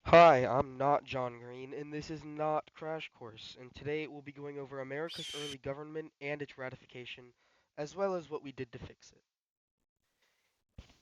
Hi, I'm not John Green, and this is not Crash Course, and today we'll be going over America's early government and its ratification, as well as what we did to fix it.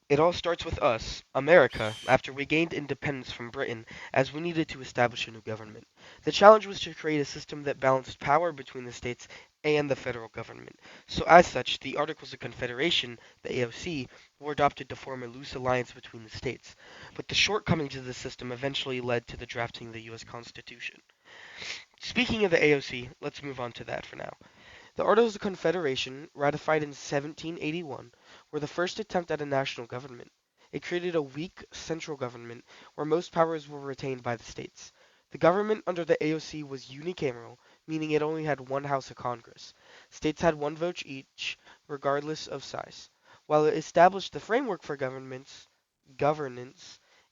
It all starts with us, America, after we gained independence from Britain, as we needed to establish a new government. The challenge was to create a system that balanced power between the states and the federal government. So, as such, the Articles of Confederation, the AOC, were adopted to form a loose alliance between the states. But the shortcomings of the system eventually led to the drafting of the US Constitution. Speaking of the AOC, let's move on to that for now. The Articles of Confederation, ratified in 1781, were the first attempt at a national government. It created a weak central government where most powers were retained by the states. The government under the AOC was unicameral, meaning it only had one house of Congress. States had one vote each, regardless of size. While it established the framework for governance,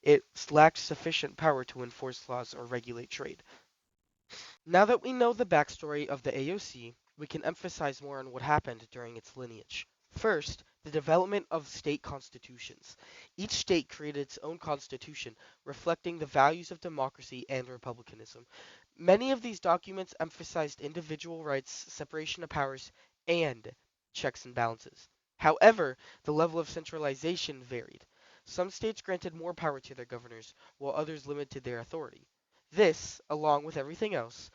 it lacked sufficient power to enforce laws or regulate trade. Now that we know the backstory of the AOC, we can emphasize more on what happened during its lineage. First, the development of state constitutions. Each state created its own constitution, reflecting the values of democracy and republicanism. Many of these documents emphasized individual rights, separation of powers, and checks and balances. However, the level of centralization varied. Some states granted more power to their governors, while others limited their authority. This, along with everything else,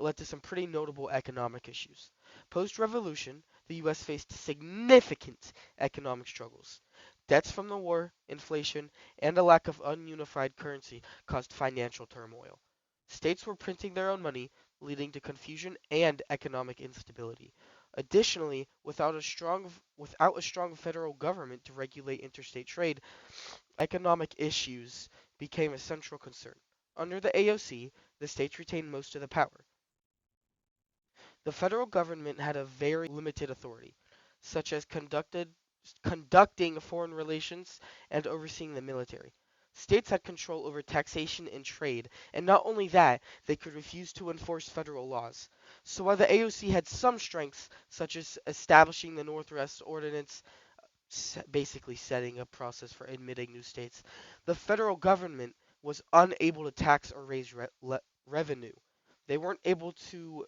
led to some pretty notable economic issues. Post revolution, the US faced significant economic struggles. Debts from the war, inflation, and a lack of ununified currency caused financial turmoil. States were printing their own money, leading to confusion and economic instability. Additionally, without a strong federal government to regulate interstate trade, economic issues became a central concern. Under the AOC, the states retained most of the power. The federal government had a very limited authority, such as conducting foreign relations and overseeing the military. States had control over taxation and trade, and not only that, they could refuse to enforce federal laws. So while the AOC had some strengths, such as establishing the Northwest Ordinance, basically setting a process for admitting new states, the federal government was unable to tax or raise revenue. They weren't able to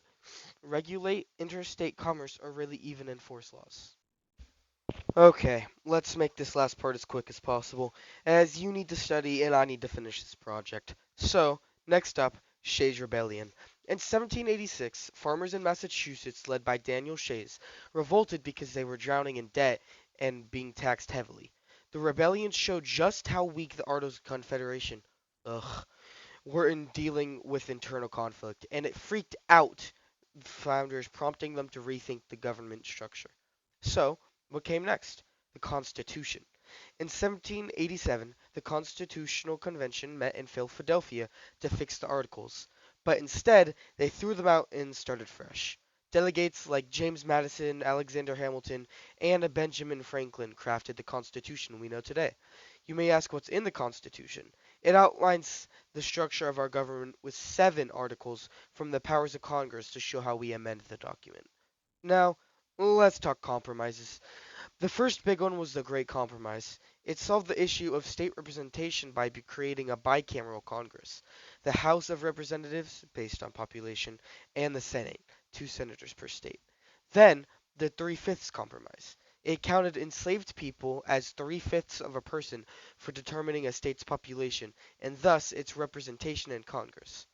regulate interstate commerce or really even enforce laws. Okay, let's make this last part as quick as possible, as you need to study and I need to finish this project. So, next up, Shays' Rebellion. In 1786, farmers in Massachusetts, led by Daniel Shays, revolted because they were drowning in debt and being taxed heavily. The rebellion showed just how weak the Articles of Confederation ugh, were in dealing with internal conflict, and it freaked out founders, prompting them to rethink the government structure. So, what came next? The Constitution. In 1787, the Constitutional Convention met in Philadelphia to fix the Articles, but instead they threw them out and started fresh. Delegates like James Madison, Alexander Hamilton, and Benjamin Franklin crafted the Constitution we know today. You may ask what's in the Constitution. It outlines the structure of our government with 7 articles from the powers of Congress to show how we amend the document. Now, let's talk compromises. The first big one was the Great Compromise. It solved the issue of state representation by creating a bicameral Congress. The House of Representatives, based on population, and the Senate, 2 senators per state. Then, the Three-Fifths Compromise. It counted enslaved people as 3/5 of a person for determining a state's population, and thus its representation in Congress.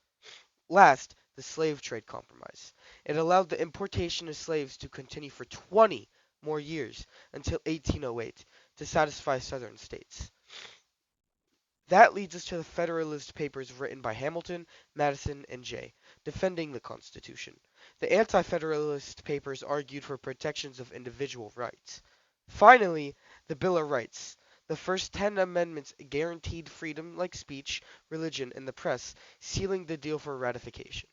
Last, the Slave Trade Compromise. It allowed the importation of slaves to continue for 20 more years until 1808 to satisfy southern states. That leads us to the Federalist Papers written by Hamilton, Madison, and Jay, defending the Constitution. The Anti-Federalist Papers argued for protections of individual rights. Finally, the Bill of Rights. The first 10 amendments guaranteed freedom like speech, religion, and the press, sealing the deal for ratification.